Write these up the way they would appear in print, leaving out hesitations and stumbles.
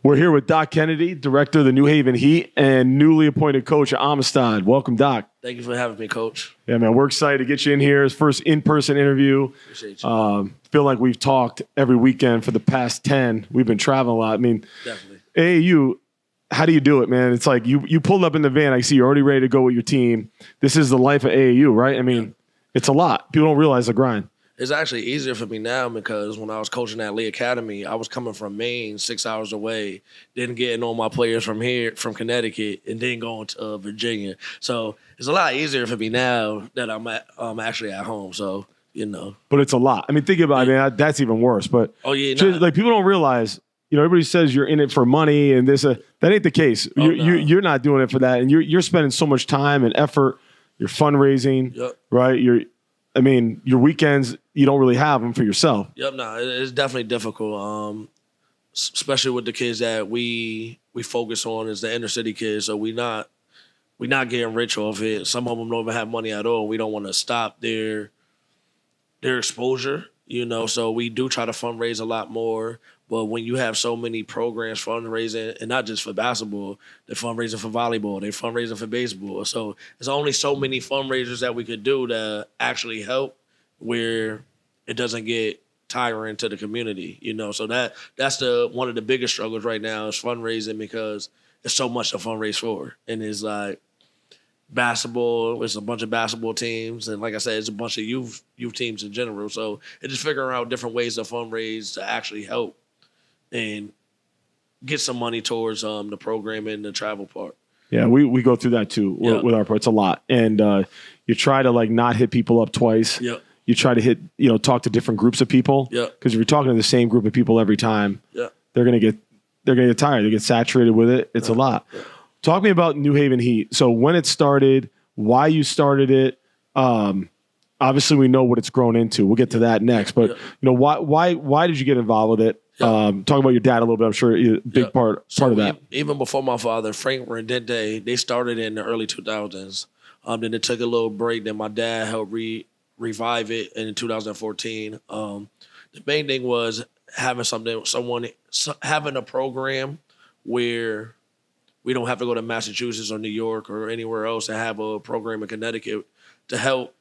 We're here with Doc Kennedy, director of the New Haven Heat, and newly appointed coach at Amistad. Welcome, Doc. Thank you for having me, Coach. Yeah, man, we're excited to get you in here. It's first in-person interview. Appreciate you. Feel like we've talked every weekend for the past 10. We've been traveling a lot. I mean, Definitely. AAU, how do you do it, man? It's like you pulled up in the van. I see you're already ready to go with your team. This is the life of AAU, right? I mean, It's a lot. People don't realize the grind. It's actually easier for me now because when I was coaching at Lee Academy, I was coming from Maine, 6 hours away, then getting all my players from here, from Connecticut, and then going to Virginia. So it's a lot easier for me now that I'm actually at home. So, But it's a lot. I mean, think about it. I mean, that's even worse. But like people don't realize, everybody says you're in it for money and this. That ain't the case. You're not doing it for that, and you're spending so much time and effort. You're fundraising, right? Your weekends, you don't really have them for yourself. Yep, no, it's definitely difficult, especially with the kids that we focus on is the inner city kids. So we're not getting rich off it. Some of them don't even have money at all. We don't want to stop their exposure, So we do try to fundraise a lot more. But when you have so many programs fundraising, and not just for basketball, they're fundraising for volleyball, they're fundraising for baseball. So there's only so many fundraisers that we could do to actually help where it doesn't get tiring to the community, So that's one of the biggest struggles right now is fundraising because there's so much to fundraise for. And it's like basketball, it's a bunch of basketball teams, and like I said, it's a bunch of youth teams in general. So it's just figuring out different ways to fundraise to actually help and get some money towards the program and the travel part. Yeah, we go through that too with our part. It's a lot. And you try to not hit people up twice. Yeah. You try to talk to different groups of people. Yeah. Because if you're talking to the same group of people every time, they're gonna get tired. They get saturated with it. It's a lot. Yeah. Talk to me about New Haven Heat. So when it started, why you started it. Obviously we know what it's grown into. We'll get to that next. But why did you get involved with it? Talk about your dad a little bit. I'm sure a big part of that. Even before my father, Frank Rendente, they started in the early 2000s. Then it took a little break. Then my dad helped revive it in 2014. The main thing was having having a program where we don't have to go to Massachusetts or New York or anywhere else to have a program in Connecticut to help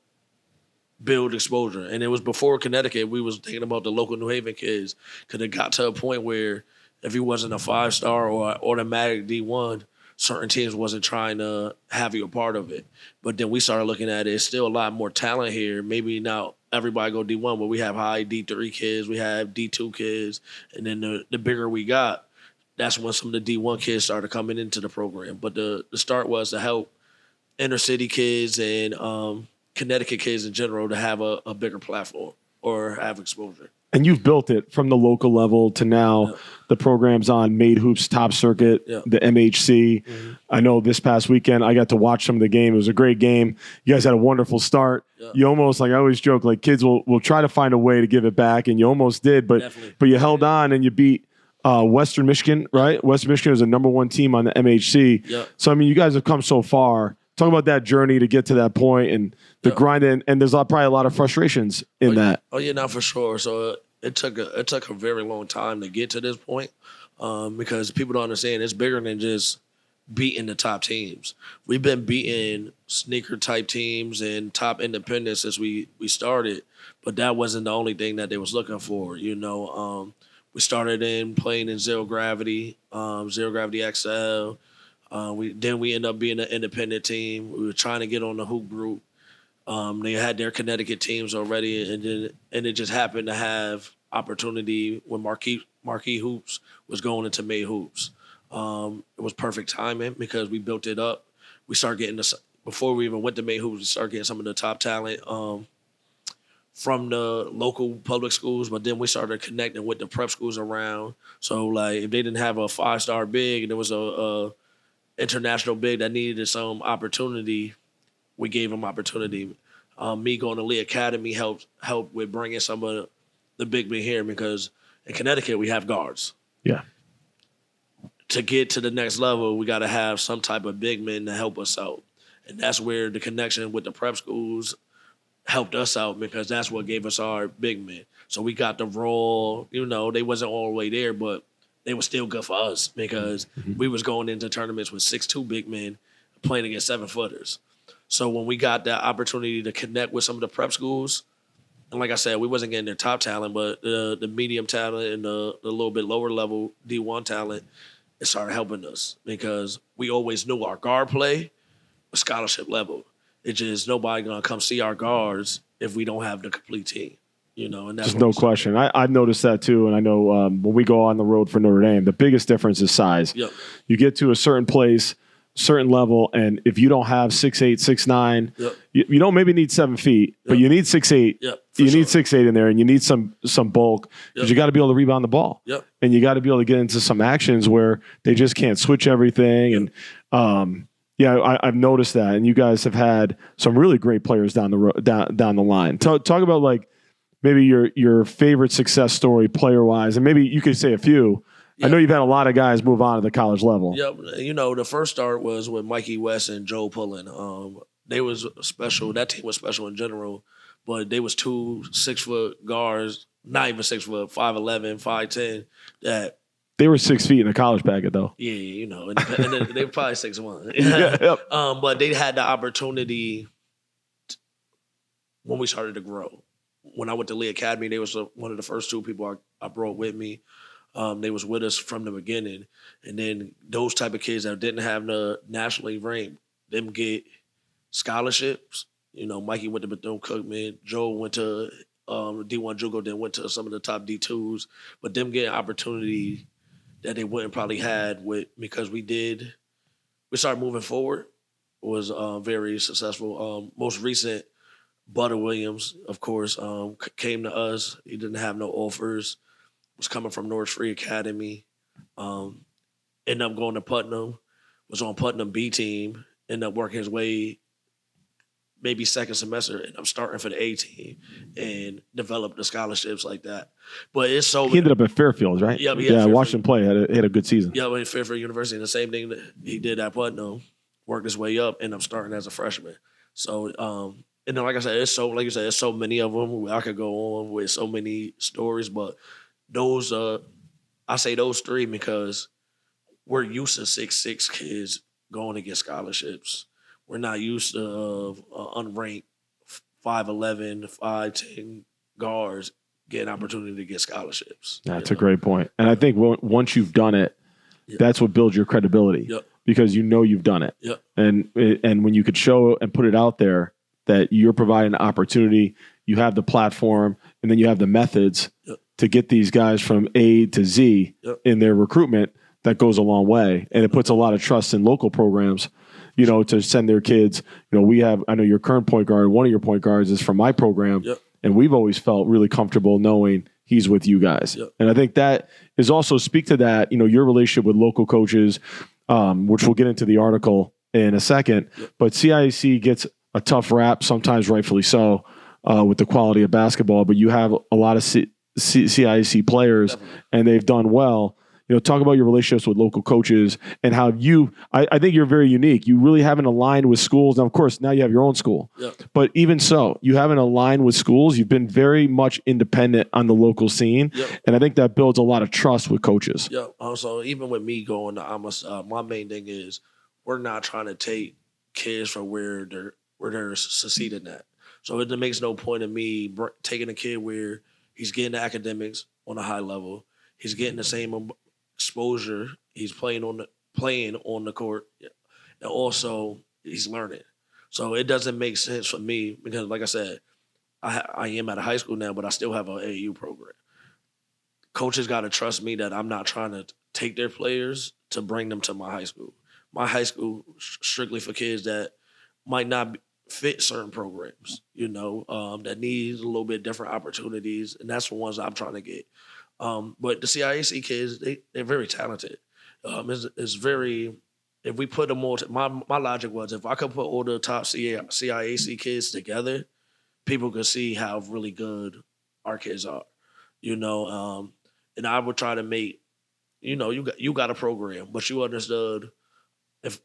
build exposure. And it was before Connecticut, we was thinking about the local New Haven kids because it got to a point where if you wasn't a 5-star or automatic D1, certain teams wasn't trying to have you a part of it. But then we started looking at it. It's still a lot more talent here. Maybe not everybody go D1, but we have high D3 kids. We have D2 kids. And then the bigger we got, that's when some of the D1 kids started coming into the program. But the start was to help inner city kids and Connecticut kids in general to have a bigger platform or have exposure. And you've built it from the local level to now the programs on Made Hoops Top Circuit, the MHC. Mm-hmm. I know this past weekend I got to watch some of the game. It was a great game. You guys had a wonderful start. Yeah. You almost, I always joke, kids will try to find a way to give it back, and you almost did, but you held on and you beat Western Michigan, right? Western Michigan is the #1 team on the MHC. Yeah. So, you guys have come so far. Talk about that journey to get to that point and the grind, and there's probably a lot of frustrations in that. Oh yeah, not for sure. So it took a very long time to get to this point because people don't understand it's bigger than just beating the top teams. We've been beating sneaker type teams and top independents since we started, but that wasn't the only thing that they was looking for. We started playing in Zero Gravity XL. We ended up being an independent team. We were trying to get on the hoop group. They had their Connecticut teams already, and it just happened to have opportunity when Marquee Hoops was going into May Hoops. It was perfect timing because we built it up. We started getting before we even went to May Hoops, we started getting some of the top talent from the local public schools, but then we started connecting with the prep schools around. So if they didn't have a 5-star big and there was a international big that needed some opportunity, we gave them opportunity. Me going to Lee Academy helped with bringing some of the big men here because in Connecticut we have guards. Yeah. To get to the next level, we got to have some type of big men to help us out, and that's where the connection with the prep schools helped us out because that's what gave us our big men. So we got the role. They wasn't all the way there, but they were still good for us because we was going into tournaments with 6'2" big men playing against 7-footers. So when we got that opportunity to connect with some of the prep schools, and like I said, we wasn't getting their top talent, but the medium talent and the little bit lower level D1 talent, it started helping us because we always knew our guard play was scholarship level. It's just nobody gonna come see our guards if we don't have the complete team. And that's just no question. I've noticed that too, and I know when we go on the road for Notre Dame, the biggest difference is size. Yep. You get to a certain place, certain level, and if you don't have 6'8", 6'9", Yep. you don't maybe need 7 feet, but you need 6'8". Yep, you sure. need 6'8" in there, and you need some bulk because you got to be able to rebound the ball. Yep. And you got to be able to get into some actions where they just can't switch everything. And I've noticed that, and you guys have had some really great players down the line. Talk about like maybe your favorite success story player wise, and maybe you could say a few. Yep. I know you've had a lot of guys move on to the college level. Yep. The first start was with Mikey West and Joe Pullen. They was special. That team was special in general, but they was 2 6-foot guards, not even 6 foot, 5'11", 5'10", that they were 6 feet in the college packet though. Yeah, and they were probably 6'1". Yep. But they had the opportunity when we started to grow. When I went to Lee Academy, they was one of the first 2 people I brought with me. They was with us from the beginning. And then those type of kids that didn't have the nationally ranked, them get scholarships. Mikey went to Bethune-Cookman. Joe went to D1 Juco, then went to some of the top D2s. But them getting opportunity that they wouldn't probably had because we started moving forward, was very successful. Most recent, Butter Williams, of course, came to us. He didn't have no offers. Was coming from North Free Academy. Ended up going to Putnam. Was on Putnam B team. Ended up working his way maybe second semester. And I'm starting for the A team and developed the scholarships like that. But it's so... He ended up at Fairfield, right? Yep, I watched him play. Had a good season. Yeah, went to Fairfield University. And the same thing that he did at Putnam. Worked his way up. And I'm starting as a freshman. So... and then, like I said, it's so many of them. I could go on with so many stories, but those, I say those 3 because we're used to 6'6" kids going to get scholarships. We're not used to unranked 5'11", 5'10" guards getting opportunity to get scholarships. That's a great point. And I think once you've done it, that's what builds your credibility. Yep. Because you've done it. Yep. And when you could show and put it out there that you're providing an opportunity, you have the platform, and then you have the methods to get these guys from A to Z in their recruitment, that goes a long way. And it puts a lot of trust in local programs, to send their kids. I know your current point guard, one of your point guards is from my program, and we've always felt really comfortable knowing he's with you guys. And I think that is also speak to that, your relationship with local coaches, which we'll get into the article in a second, but CIAC gets a tough rap, sometimes rightfully so, with the quality of basketball. But you have a lot of CIAC players, and they've done well. Talk about your relationships with local coaches and how I think you're very unique. You really haven't aligned with schools. Now, of course, now you have your own school. But even so, you haven't aligned with schools. You've been very much independent on the local scene. And I think that builds a lot of trust with coaches. Yeah. Also, even with me going to Amos, my main thing is we're not trying to take kids from where they're succeeding at. So it makes no point in me taking a kid where he's getting the academics on a high level. He's getting the same exposure. He's playing on the court. And also he's learning. So it doesn't make sense for me because, like I said, I am at a high school now, but I still have an AAU program. Coaches got to trust me that I'm not trying to take their players to bring them to my high school. My high school strictly for kids that might not fit certain programs, that need a little bit different opportunities, and that's the ones I'm trying to get. But the CIAC kids, they're very talented. It's very, if we put them all, my logic was if I could put all the top CIAC kids together, people could see how really good our kids are, and I would try to make, you got a program, but you understood if,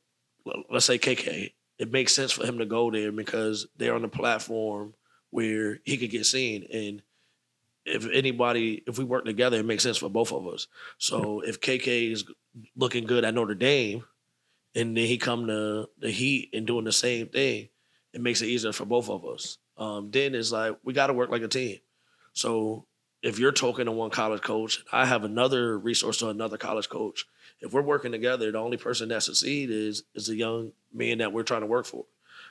let's say KK, it makes sense for him to go there because they're on a platform where he could get seen. And if we work together, it makes sense for both of us. So if KK is looking good at Notre Dame, and then he come to the Heat and doing the same thing, it makes it easier for both of us. Then it's like we got to work like a team. So if you're talking to one college coach, I have another resource to another college coach. If we're working together, the only person that succeeds is the young man that we're trying to work for.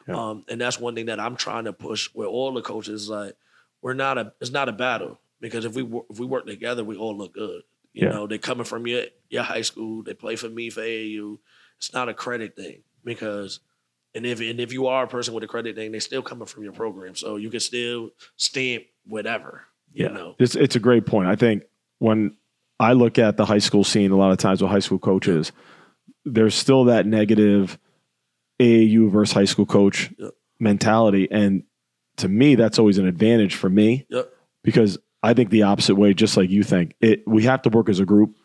Yeah. And that's one thing that I'm trying to push with all the coaches. Like it's not a battle, because if we work together, we all look good. You know, they're coming from your high school. They play for me for AAU. It's not a credit thing, because if you are a person with a credit thing, they're still coming from your program, so you can still stamp whatever. You know, it's a great point. I think when I look at the high school scene, a lot of times with high school coaches, there's still that negative AAU versus high school coach mentality, and to me, that's always an advantage for me because I think the opposite way, just like you think. We have to work as a group.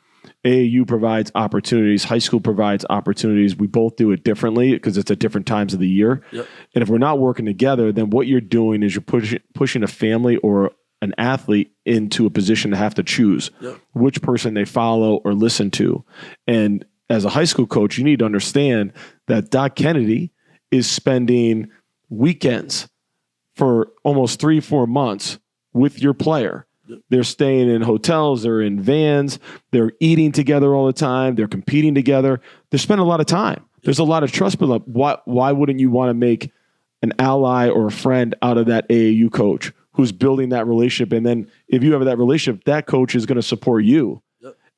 AAU provides opportunities. High school provides opportunities. We both do it differently because it's at different times of the year. Yep. And if we're not working together, then what you're doing is you're pushing a family or an athlete into a position to have to choose which person they follow or listen to. And as a high school coach, you need to understand that Doc Kennedy is spending weekends for almost 3-4 months with your player. They're staying in hotels, they're in vans, they're eating together all the time, they're competing together. They're spending a lot of time. There's a lot of trust built up. Why wouldn't you want to make an ally or a friend out of that AAU coach who's building that relationship? And then if you have that relationship, that coach is going to support you.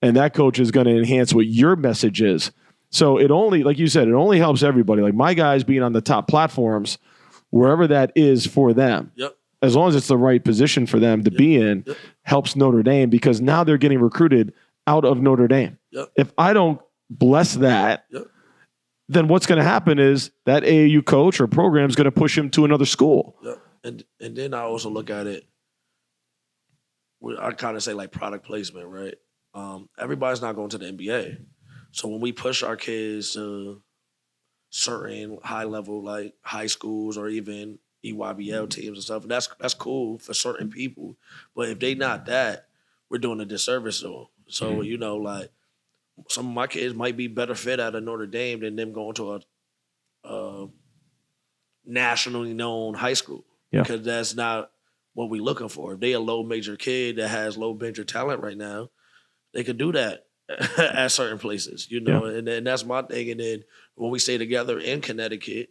And that coach is going to enhance what your message is. So it only, like you said, it only helps everybody. Like my guys being on the top platforms, wherever that is for them. As long as it's the right position for them to be in, helps Notre Dame, because now they're getting recruited out of Notre Dame. If I don't bless that, then what's going to happen is that AAU coach or program is going to push him to another school. And then I also look at it, I kind of say like product placement, right? Everybody's not going to the NBA. So when we push our kids to certain high level, like high schools or even EYBL teams and stuff, that's cool for certain people. But if they not that, we're doing a disservice to them. So, you know, like some of my kids might be better fit out of Notre Dame than them going to a nationally known high school. Because that's not what we're looking for. If they a low major kid that has low major talent right now, they could do that at certain places, you know, and that's my thing. And then when we stay together in Connecticut,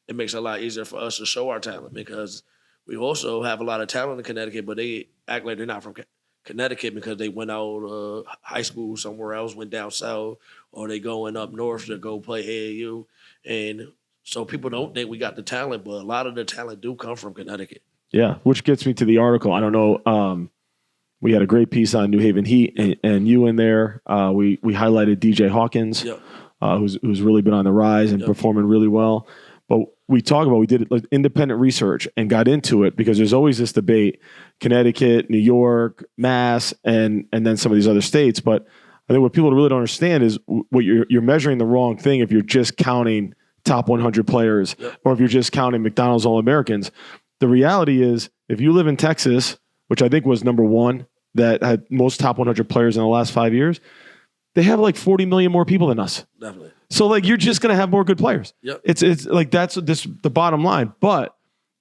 it makes it a lot easier for us to show our talent, because we also have a lot of talent in Connecticut, but they act like they're not from Connecticut because they went out high school somewhere else, went down south, or they going up north to go play AAU. And so people don't think we got the talent, but a lot of the talent do come from Connecticut. Yeah, which gets me to the article. I don't know. We had a great piece on New Haven Heat, and you in there. We highlighted DJ Hawkins, who's really been on the rise and performing really well. But we did like independent research and got into it because there's always this debate: Connecticut, New York, Mass, and then some of these other states. But I think what people really don't understand is what you're measuring the wrong thing if you're just counting top 100 players or if you're just counting McDonald's All-Americans. The reality is, if you live in Texas, which I think was number one that had most top 100 players in the last 5 years, they have like 40 million more people than us. Definitely. So like you're just going to have more good players. It's like that's the bottom line. But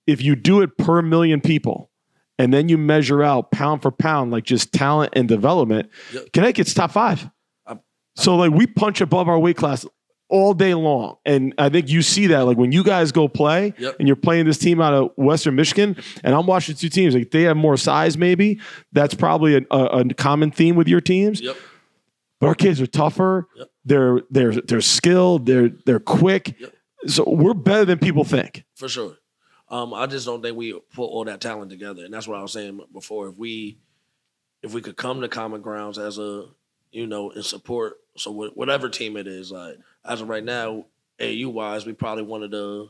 if you do it per million people and then you measure out pound for pound, like just talent and development, Connecticut's top 5. So like we punch above our weight class all day long. And I think you see that like when you guys go play and you're playing this team out of Western Michigan, and I'm watching 2 teams, like they have more size maybe. That's probably a common theme with your teams. But our kids are tougher. They're skilled. They're quick. So we're better than people think. For sure. I just don't think we put all that talent together. And that's what I was saying before. If we could come to common grounds as a, you know, and support, so whatever team it is, like as of right now, AU wise, we probably one of the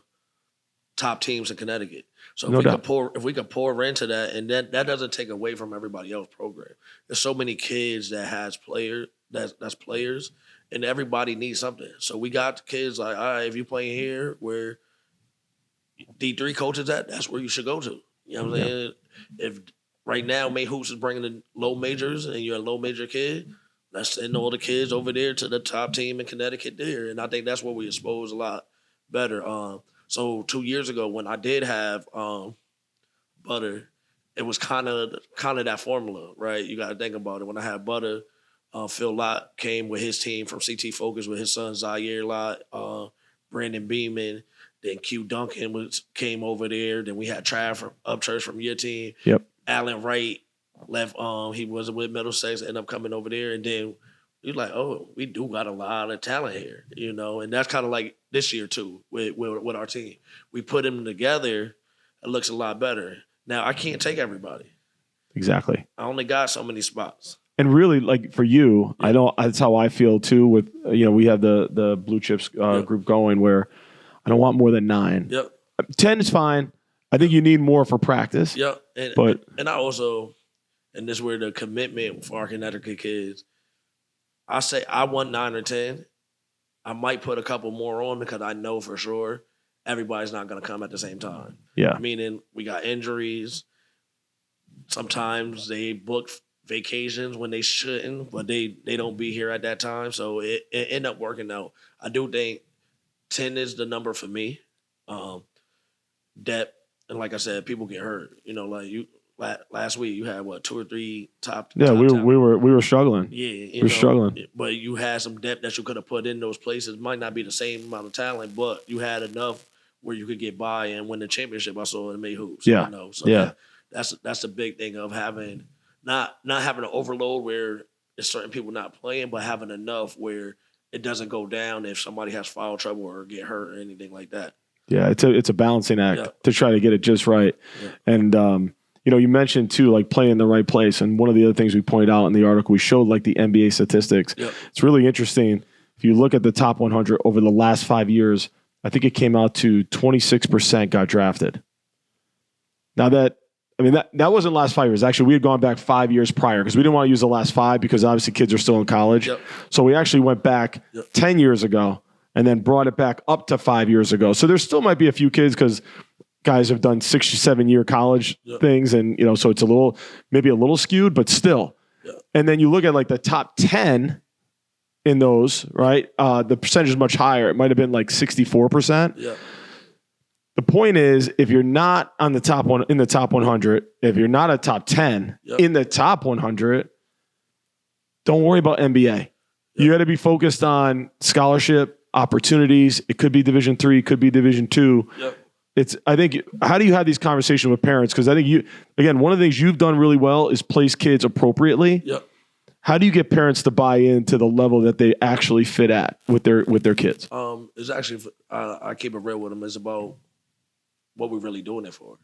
top teams in Connecticut. So if we could pour into that, and that doesn't take away from everybody else's program. There's so many kids that has players that's players, and everybody needs something. So we got kids like, all right, if you play here where D3 coaches at, that's where you should go to. You know what I'm saying? If right now, May Hoops is bringing in low majors, and you're a low major kid. Let's send all the kids over there to the top team in Connecticut there, and I think that's where we expose a lot better. So 2 years ago, when I did have Butter, it was kind of that formula, right? You got to think about it. When I had Butter, Phil Lott came with his team from CT Focus with his son Zaire Lott, Brandon Beeman. Then Q Duncan came over there. Then we had Trav from Upchurch from your team. Yep. Alan Wright left. He wasn't with Middlesex, ended up coming over there. And then you're like, oh, we do got a lot of talent here, you know. And that's kind of like this year too with our team. We put them together. It looks a lot better. Now I can't take everybody. Exactly. I only got so many spots. And really, like for you, I know that's how I feel too. With we have the Blue Chips group going where I don't want more than 9. Yep. 10 is fine. I think you need more for practice. Yep. And I also, and this is where the commitment for our Connecticut kids, I say I want 9 or 10. I might put a couple more on because I know for sure everybody's not going to come at the same time. Yeah. Meaning we got injuries. Sometimes they book vacations when they shouldn't, but they don't be here at that time. So it ended up working out. I do think 10 is the number for me. Depth, and like I said, people get hurt. You know, like you last week you had what 2 or 3 top. Yeah, top we talent. were struggling. Yeah, we were struggling. But you had some depth that you could have put in those places. Might not be the same amount of talent, but you had enough where you could get by and win the championship. I saw in May Hoops. Yeah, you know? So that's the big thing of having not having an overload where it's certain people not playing, but having enough where it doesn't go down if somebody has foul trouble or get hurt or anything like that. Yeah, it's a balancing act to try to get it just right. Yeah. And you mentioned too, like playing in the right place. And one of the other things we pointed out in the article, we showed like the NBA statistics. Yep. It's really interesting. If you look at the top 100 over the last 5 years, I think it came out to 26% got drafted. Now that wasn't last 5 years. Actually, we had gone back 5 years prior because we didn't want to use the last 5 because obviously kids are still in college. Yep. So we actually went back 10 years ago and then brought it back up to 5 years ago. So there still might be a few kids because guys have done 6 to 7 year college things. And, so it's maybe a little skewed, but still. Yep. And then you look at like the top 10 in those, right? The percentage is much higher. It might have been like 64%. Yeah. The point is, if you're not on the top one in the top 100, if you're not a top 10 in the top 100, don't worry about NBA. Yep. You got to be focused on scholarship opportunities. It could be Division III, could be Division II. Yep. I think, how do you have these conversations with parents? Because I think one of the things you've done really well is place kids appropriately. Yep. How do you get parents to buy into the level that they actually fit at with their kids? It's actually, I keep it real with them. It's about what we're really doing it for.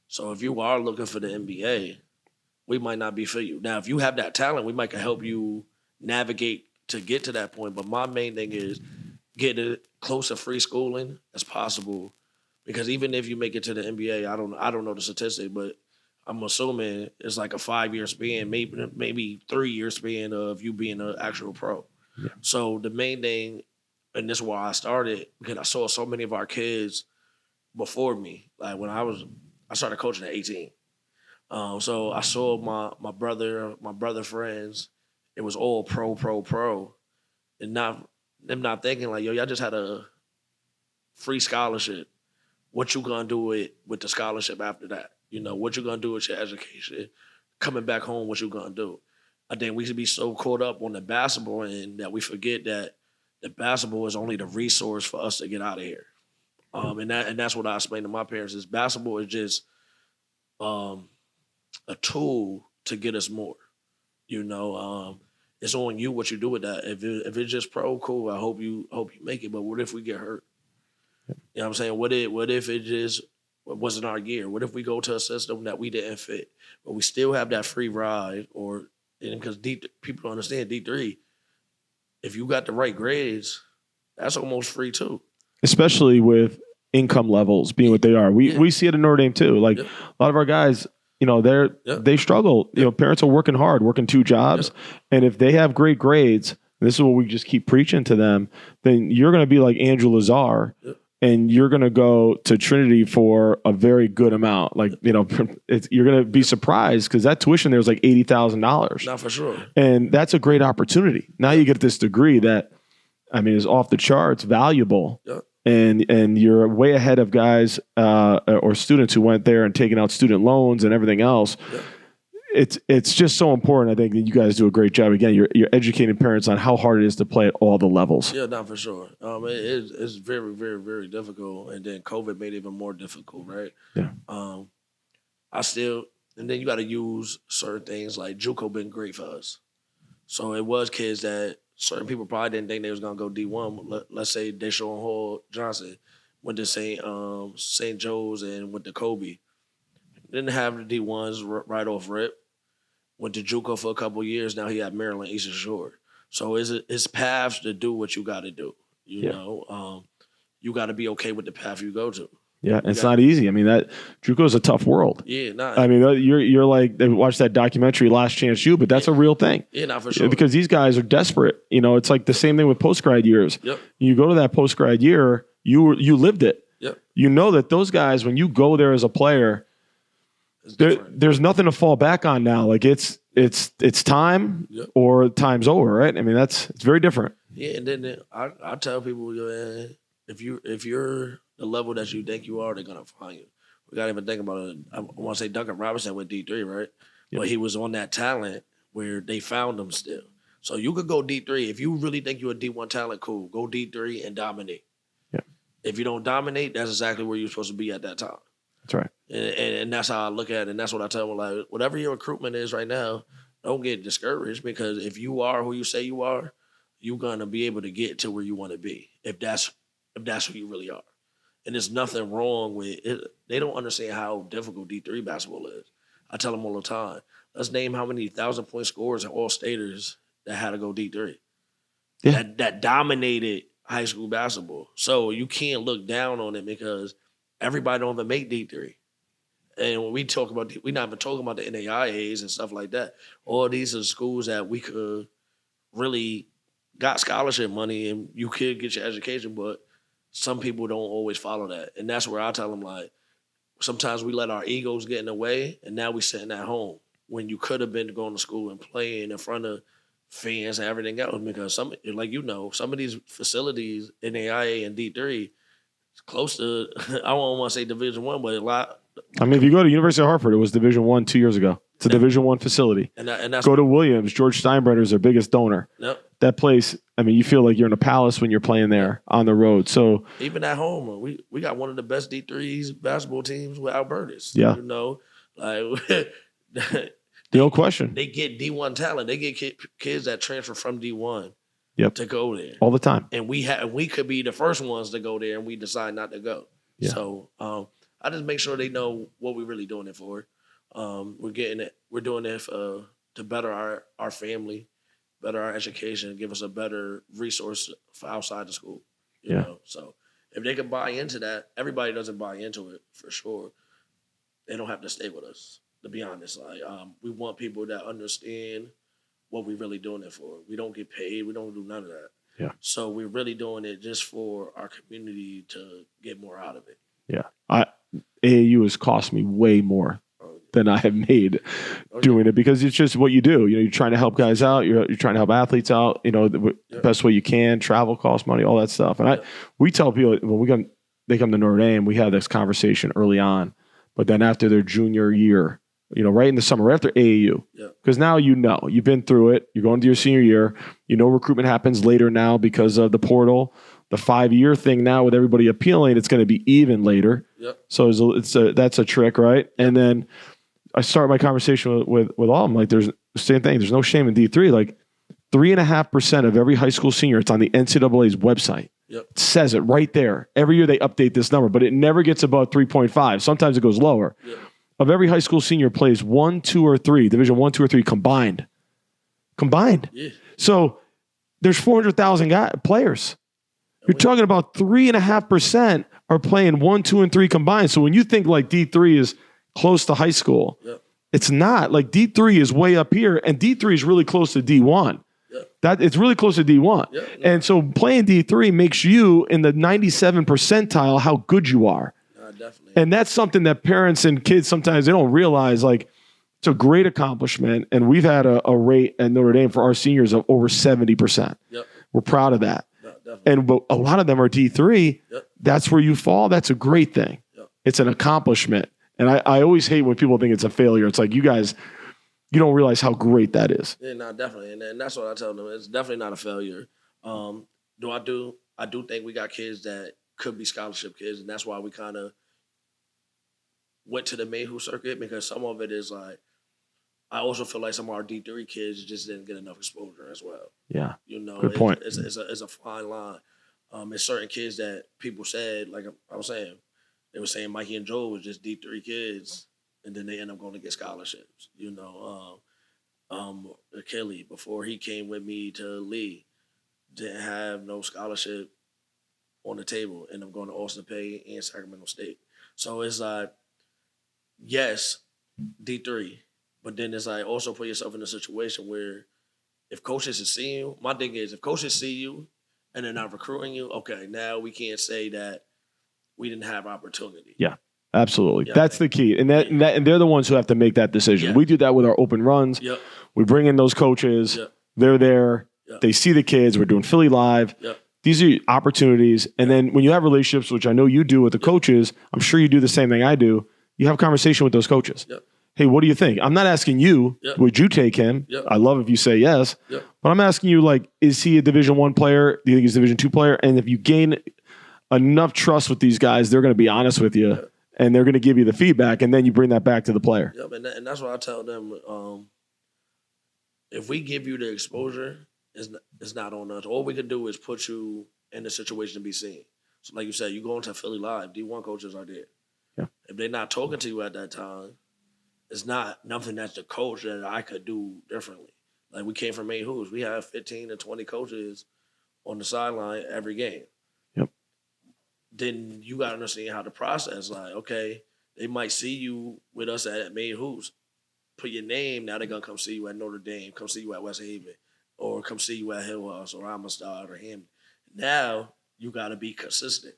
So if you are looking for the NBA, we might not be for you. Now, if you have that talent, we might can help you navigate to get to that point. But my main thing is get it close to free schooling as possible. Because even if you make it to the NBA, I don't know the statistic, but I'm assuming it's like a 5-year span, maybe 3-year span of you being an actual pro. Yeah. So the main thing, and this is why I started, because I saw so many of our kids before me. Like when I started coaching at 18. So I saw my brother friends. It was all pro, and them not thinking like, yo, y'all just had a free scholarship. What you gonna do with the scholarship after that? What you gonna do with your education? Coming back home, what you gonna do? I think we should be so caught up on the basketball end that we forget that the basketball is only the resource for us to get out of here. And that's what I explain to my parents is basketball is just a tool to get us more. It's on you what you do with that. If it's just pro, cool. I hope you make it. But what if we get hurt? You know what I'm saying? What if it just wasn't our year? What if we go to a system that we didn't fit, but we still have that free ride? Because people don't understand D3, if you got the right grades, that's almost free too. Especially with income levels being what they are. We see it in Notre Dame too. Like a lot of our guys, they struggle. Parents are working hard, working 2 jobs. And if they have great grades, and this is what we just keep preaching to them, then you're going to be like Andrew Lazar and you're going to go to Trinity for a very good amount. Like, you're going to be surprised because that tuition there is like $80,000. Not for sure. And that's a great opportunity. Now you get this degree that, is off the charts, valuable. Yep. And you're way ahead of guys or students who went there and taken out student loans and everything else. Yep. It's just so important. I think that you guys do a great job. Again, you're educating parents on how hard it is to play at all the levels. Yeah, not for sure. It's very, very, very difficult. And then COVID made it even more difficult, right? Yeah. And then you got to use certain things like JUCO been great for us. So it was kids that certain people probably didn't think they was gonna go D1. Let's say Deshaun Hall Johnson went to St. Joe's and went to Kobe. Didn't have the D1s right off rip. Went to JUCO for a couple of years. Now he at Maryland Eastern Shore. So it's paths to do what you got to do. You know, you got to be okay with the path you go to. Yeah, it's not easy. That JUCO is a tough world. Yeah, you're like, they watched that documentary Last Chance U, but that's a real thing. Yeah, not for sure. Because these guys are desperate. It's like the same thing with post-grad years. Yep. You go to that post-grad year, you lived it. Yep. You know that those guys, when you go there as a player, there's nothing to fall back on now. Like it's time or time's over, right? It's very different. Yeah, and then I tell people, if you're the level that you think you are, they're gonna find you. We gotta even think about it. I want to say Duncan Robinson went D3, right? Yep. But he was on that talent where they found him still. So you could go D3 if you really think you're a D1 talent. Cool, go D3 and dominate. Yeah. If you don't dominate, that's exactly where you're supposed to be at that time. That's right. And that's how I look at it, and that's what I tell them. Like, whatever your recruitment is right now, don't get discouraged, because if you are who you say you are, you're gonna be able to get to where you want to be. If that's who you really are. And there's nothing wrong with it. They don't understand how difficult D3 basketball is. I tell them all the time, let's name how many 1,000-point scorers and all-staters that had to go D3. Yeah. That dominated high school basketball. So you can't look down on it because everybody don't even make D3. And when we talk about, we're not even talking about the NAIAs and stuff like that. All these are schools that we could really got scholarship money and you could get your education, but some people don't always follow that. And that's where I tell them, like, sometimes we let our egos get in the way, and now we sitting at home when you could have been going to school and playing in front of fans and everything else. Because some of these facilities in AIA and D3 is close to, I don't want to say Division I, but a lot. If you go to University of Hartford, it was Division I 2 years ago. It's a Division I facility. And that's go to Williams. George Steinbrenner is their biggest donor. Yep. That place, you feel like you're in a palace when you're playing there on the road. So even at home, we got one of the best D3s basketball teams with Albertus. Yeah. No question. They get D1 talent. They get kids that transfer from D1 to go there all the time. And we could be the first ones to go there, and we decide not to go. Yeah. So I just make sure they know what we're really doing it for. We're doing it to better our family, better our education, give us a better resource for outside the school. You know? So if they can buy into that, everybody doesn't buy into it for sure. They don't have to stay with us, to be honest. Like, we want people that understand what we're really doing it for. We don't get paid. We don't do none of that. Yeah. So we're really doing it just for our community to get more out of it. Yeah. AAU has cost me way more than I have made doing it, because it's just what you do. You're trying to help guys out. You're trying to help athletes out, the best way you can. Travel costs money, all that stuff. And we tell people when they come to Notre Dame, we have this conversation early on, but then after their junior year, right in the summer, right after AAU, because now you've been through it. You're going to your senior year. Recruitment happens later now because of the portal. The 5-year thing now with everybody appealing, it's going to be even later. Yep. So that's a trick, right? And then I start my conversation with all of them. Like, there's the same thing. There's no shame in D3. Like, 3.5% of every high school senior, it's on the NCAA's website. Yep. It says it right there. Every year they update this number, but it never gets above 3.5. Sometimes it goes lower. Yep. Of every high school senior plays 1, 2, or 3, Division 1, 2, or 3 combined. Yeah. So there's 400,000 players. You're talking about 3.5% are playing 1, 2, and 3 combined. So when you think like D3 is close to high school, it's not. Like, D3 is way up here, and D3 is really close to D1. That it's really close to D1. Yeah, And so playing D3 makes you in the 97 percentile how good you are. Definitely. And that's something that parents and kids sometimes they don't realize. Like, it's a great accomplishment. And we've had a rate at Notre Dame for our seniors of over 70%. Yep. We're proud of that. Definitely. But a lot of them are D3. Yep. That's where you fall. That's a great thing. Yep. It's an accomplishment. And I always hate when people think it's a failure. It's like, you guys, you don't realize how great that is. Yeah, no, definitely. And that's what I tell them. It's definitely not a failure. I do think we got kids that could be scholarship kids, and that's why we kind of went to the Mayhew circuit, because some of it is like, I also feel like some of our D3 kids just didn't get enough exposure as well. Yeah. Good point. It's a fine line. It's certain kids that people said, like I was saying, they were saying Mikey and Joe was just D3 kids, and then they end up going to get scholarships. Kelly, before he came with me to Lee, didn't have no scholarship on the table, and I'm going to Austin Peay and Sacramento State. So it's like, yes, D3, but then it's like also put yourself in a situation where if coaches is seeing you, my thing is if coaches see you and they're not recruiting you, okay, now we can't say that we didn't have opportunity. Yeah. Absolutely. Yeah, that's the key. And they're the ones who have to make that decision. Yeah. We do that with our open runs. Yep. We bring in those coaches. Yep. They're there. Yep. They see the kids. We're doing Philly Live. Yep. These are opportunities. And then when you have relationships, which I know you do with the coaches, I'm sure you do the same thing I do. You have a conversation with those coaches. Yep. Hey, what do you think? I'm not asking you, would you take him? Yep. I love if you say yes. Yep. But I'm asking you, like, is he a Division I player? Do you think he's a Division II player? And if you gain enough trust with these guys, they're going to be honest with you. Yep. And they're going to give you the feedback, and then you bring that back to the player. Yep, and that's what I tell them. If we give you the exposure, it's not on us. All we can do is put you in a situation to be seen. So like you said, you go into Philly Live, D1 coaches are there. Yeah. If they're not talking to you at that time, it's not nothing that's the coach that I could do differently. Like we came from Mayhews. We have 15 to 20 coaches on the sideline every game. Then you got to understand how to process. Like, okay, they might see you with us at Mayhews. Put your name, now they're going to come see you at Notre Dame, come see you at West Haven, or come see you at Hill House or Amistad or Hampton. Now you got to be consistent.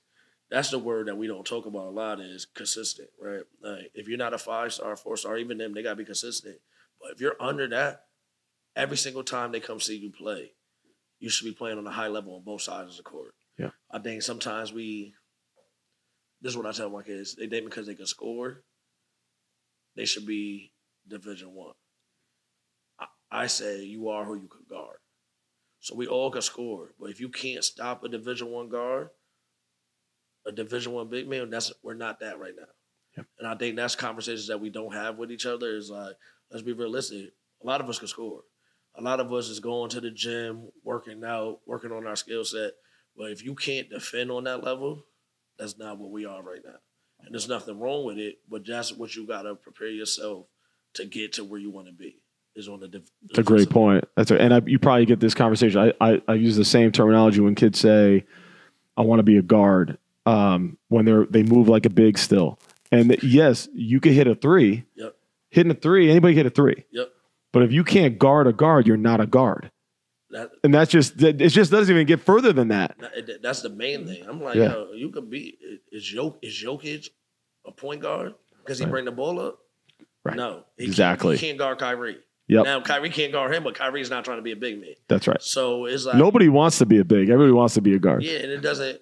That's the word that we don't talk about a lot is consistent, right? Like, if you're not a 5-star, 4-star, even them, they got to be consistent. But if you're under that, every single time they come see you play, you should be playing on a high level on both sides of the court. Yeah. I think sometimes this is what I tell my kids. They think because they can score, they should be Division I. I say you are who you can guard. So we all can score. But if you can't stop a Division I guard, a Division I big man, we're not that right now. Yep. And I think that's conversations that we don't have with each other is like, let's be realistic. A lot of us can score. A lot of us is going to the gym, working out, working on our skill set. But if you can't defend on that level, that's not what we are right now. And there's nothing wrong with it, but that's what you got to prepare yourself to get to where you want to be. Is on the That's a great point. That's right. And you probably get this conversation. I use the same terminology when kids say, I want to be a guard, when they move like a big still. And yes, you can hit a three. Yep. Hitting a three, anybody can hit a three. Yep. But if you can't guard a guard, you're not a guard. And it just doesn't even get further than that. That's the main thing. I'm like, yo, you could be is Jokic a point guard because he bring the ball up? Right. No, he can't guard Kyrie. Yep. Now Kyrie can't guard him, but Kyrie's not trying to be a big man. That's right. So it's like nobody wants to be a big. Everybody wants to be a guard. Yeah, and it doesn't.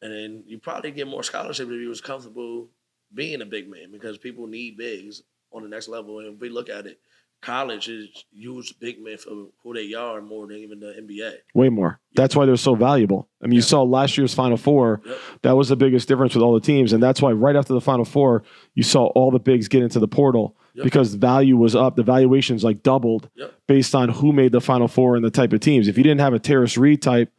And then you probably get more scholarship if you was comfortable being a big man because people need bigs on the next level. And if we look at it, college is used big men for who they are more than even the NBA. Way more. That's why they're so valuable. I mean, you saw last year's Final Four. Yep. That was the biggest difference with all the teams. And that's why right after the Final Four, you saw all the bigs get into the portal because value was up. The valuations like doubled based on who made the Final Four and the type of teams. If you didn't have a Terrace Reed type,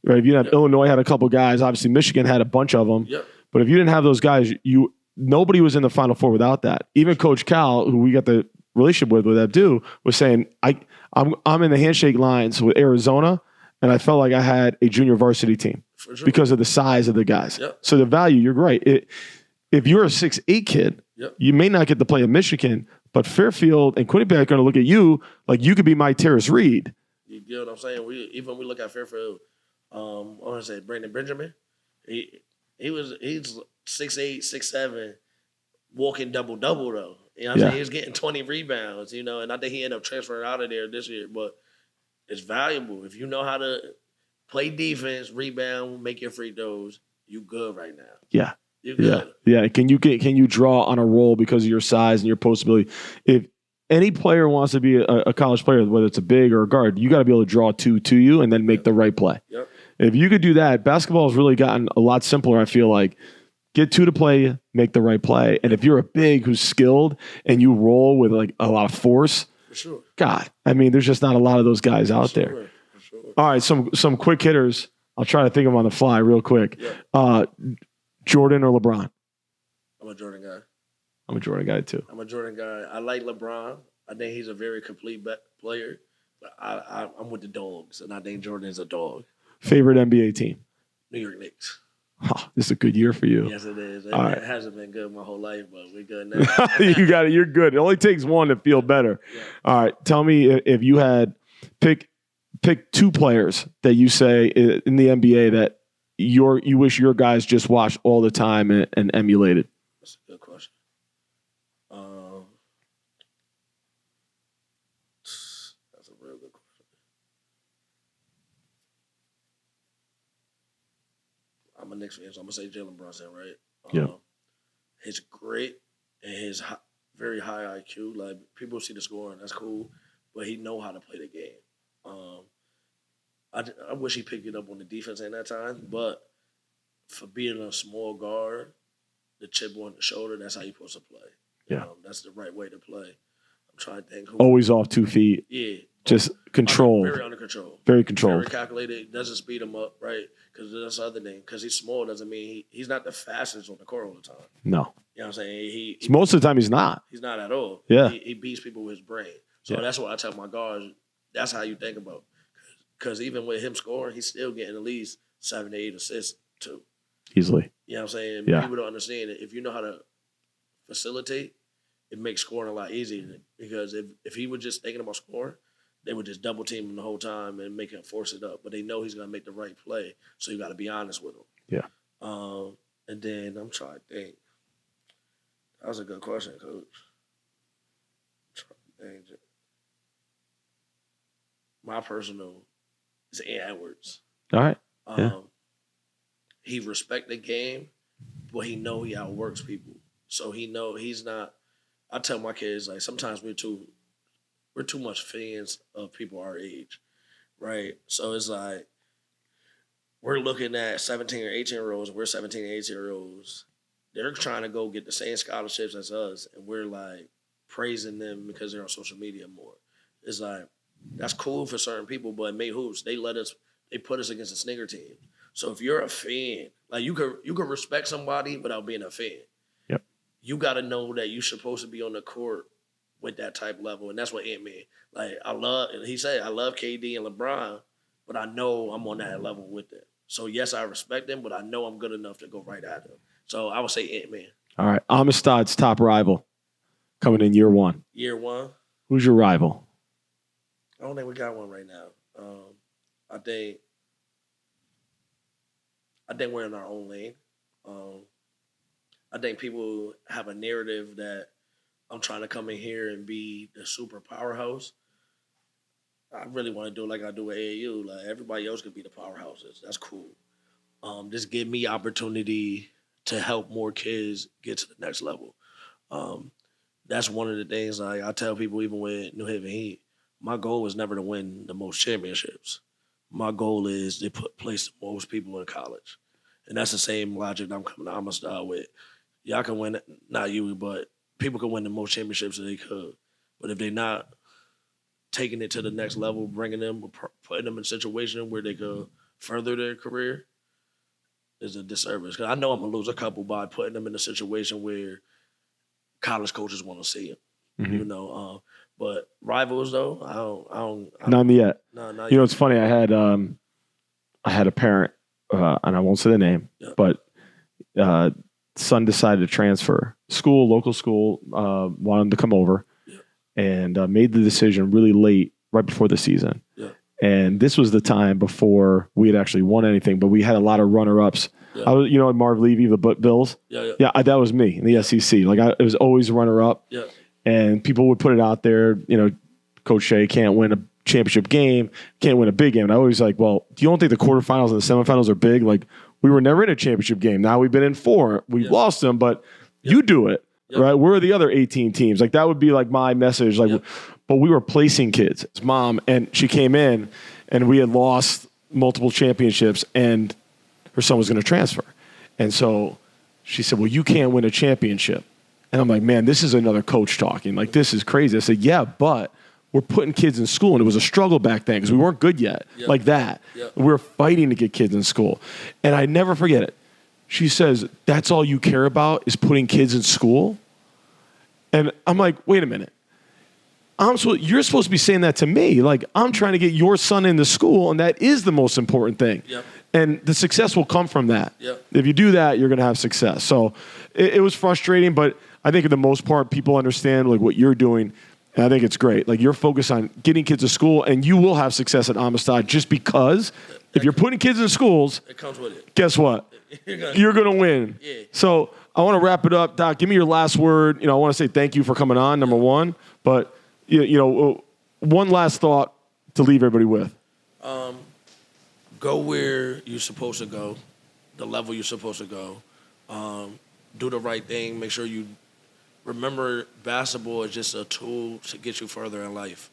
right? If you didn't have Illinois had a couple guys, obviously Michigan had a bunch of them. Yep. But if you didn't have those guys, nobody was in the Final Four without that. Even Coach Cal, who we got the relationship with Abdu, was saying, I'm in the handshake lines with Arizona, and I felt like I had a junior varsity team because of the size of the guys. Yep. So the value, you're right. If you're a 6'8" kid, you may not get to play at Michigan, but Fairfield and Quinnipiac are going to look at you like you could be my Terrace Reed. You get what I'm saying? We look at Fairfield, I want to say Brandon Benjamin. He's 6'8", 6'7", walking double though. You know what I'm saying? He was getting 20 rebounds, and I think he ended up transferring out of there this year. But it's valuable. If you know how to play defense, rebound, make your free throws, you good right now. Yeah. You good. Yeah. Can you draw on a roll because of your size and your post ability? If any player wants to be a college player, whether it's a big or a guard, you got to be able to draw two to you and then make the right play. Yep. If you could do that, basketball has really gotten a lot simpler, I feel like. Get two to play, make the right play. And if you're a big who's skilled and you roll with like a lot of force, for sure. God, I mean, there's just not a lot of those guys out there. For sure. All right, some quick hitters. I'll try to think of them on the fly real quick. Yeah. Jordan or LeBron? I'm a Jordan guy. I'm a Jordan guy too. I'm a Jordan guy. I like LeBron. I think he's a very complete player. But I'm with the dogs, and I think Jordan is a dog. Favorite NBA team? New York Knicks. Oh, this is a good year for you. Yes, it is. It right. hasn't been good my whole life, but we're good now. You got it. You're good. It only takes one to feel better. Yeah. All right. Tell me if you had pick two players that you say in the NBA that you wish your guys just watched all the time and emulated. That's a good question. That's a real good question. I'm a Knicks fan, so I'm gonna say Jalen Brunson, right? Yeah. His grit and his very high IQ. Like people see the scoring, that's cool, but he know how to play the game. I wish he picked it up on the defense in that time, but for being a small guard, the chip on the shoulder, that's how you're supposed to play. Yeah. That's the right way to play. I'm trying to think. Always off 2 feet. Yeah. Just controlled. Very under control. Very controlled. Very calculated. Doesn't speed him up, right? Because that's the other thing. Because he's small doesn't mean he's not the fastest on the court all the time. No. You know what I'm saying? Most of the time he's not. He's not at all. Yeah. He beats people with his brain. So that's what I tell my guards. That's how you think about. Because even with him scoring, he's still getting at least 7 to 8 assists too. Easily. You know what I'm saying? Yeah. People don't understand it. If you know how to facilitate, it makes scoring a lot easier. Because if he was just thinking about scoring, they would just double team him the whole time and make him force it up. But they know he's going to make the right play, so you got to be honest with him. Yeah. And then I'm trying to think. That was a good question, Coach. My personal is Ant Edwards. All right. He respect the game, but he know he outworks people. So he know he's not. I tell my kids, like, sometimes we're too much fans of people our age, right? So it's like we're looking at 17 or 18-year-olds. We're 17 and 18-year-olds. They're trying to go get the same scholarships as us, and we're like praising them because they're on social media more. It's like that's cool for certain people, but May Hoops, they put us against a sneaker team. So if you're a fan, like you can respect somebody without being a fan. Yep. You got to know that you're supposed to be on the court with that type level, and that's what Ant-Man. Like he said, I love KD and LeBron, but I know I'm on that level with them. So yes, I respect them, but I know I'm good enough to go right at them. So I would say Ant-Man. All right. Amistad's top rival coming in year one. Year one. Who's your rival? I don't think we got one right now. I think we're in our own lane. I think people have a narrative that I'm trying to come in here and be the super powerhouse. I really want to do it like I do at AAU. Like everybody else could be the powerhouses. That's cool. Just give me opportunity to help more kids get to the next level. That's one of the things I tell people, even with New Haven Heat. My goal is never to win the most championships. My goal is to place the most people in college. And that's the same logic I'm coming to Amistad with. Y'all can win, not you, but people can win the most championships that they could. But if they're not taking it to the next level, bringing them, putting them in a situation where they could further their career, is a disservice. Because I know I'm going to lose a couple by putting them in a situation where college coaches want to see them. Mm-hmm. But rivals though, I don't. None yet. No, not yet. It's funny. I had a parent, and I won't say the name, but son decided to transfer local school, wanted him to come over, and made the decision really late, right before the season. Yeah. And this was the time before we had actually won anything, but we had a lot of runner-ups. Yeah. I was, Marv Levy, the Bills. Yeah. That was me in the SEC. It was always runner-up. Yeah. And people would put it out there, Coach Shea can't win a championship game, can't win a big game. And I always like, well, do you don't think the quarterfinals and the semifinals are big? Like, we were never in a championship game. Now we've been in 4. We've lost them, but you do it, right? We're the other 18 teams. Like, that would be like my message. Like, but we were placing kids. His mom, and she came in, and we had lost multiple championships, and her son was going to transfer. And so she said, well, you can't win a championship. And I'm like, man, this is another coach talking. Like, this is crazy. I said, yeah, but we're putting kids in school, and it was a struggle back then because we weren't good yet, like that. We were fighting to get kids in school. And I never forget it. She says, that's all you care about is putting kids in school? And I'm like, wait a minute. You're supposed to be saying that to me. Like, I'm trying to get your son into school, and that is the most important thing. And the success will come from that. If you do that, you're going to have success. So it was frustrating, but I think for the most part, people understand like what you're doing, and I think it's great. Like, you're focused on getting kids to school, and you will have success at Amistad just because if you're putting kids in schools, it comes with it. Guess what? You're going to win. So I want to wrap it up. Doc, give me your last word. I want to say thank you for coming on, number one. But, one last thought to leave everybody with. Go where you're supposed to go, the level you're supposed to go. Do the right thing. Make sure you remember basketball is just a tool to get you further in life.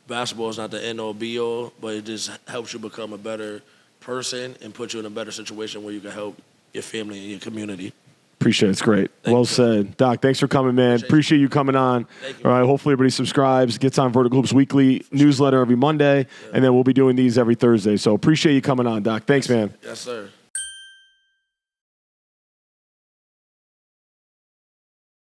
Basketball is not the end-all, be-all, but it just helps you become a better person and put you in a better situation where you can help your family and your community. Appreciate it. It's great. Well said. Doc, thanks for coming, man. Appreciate you coming on. Thank you. All right, hopefully everybody subscribes, gets on Vertical Hoops Weekly newsletter every Monday, and then we'll be doing these every Thursday. So appreciate you coming on, Doc. Thanks, man. Yes, sir.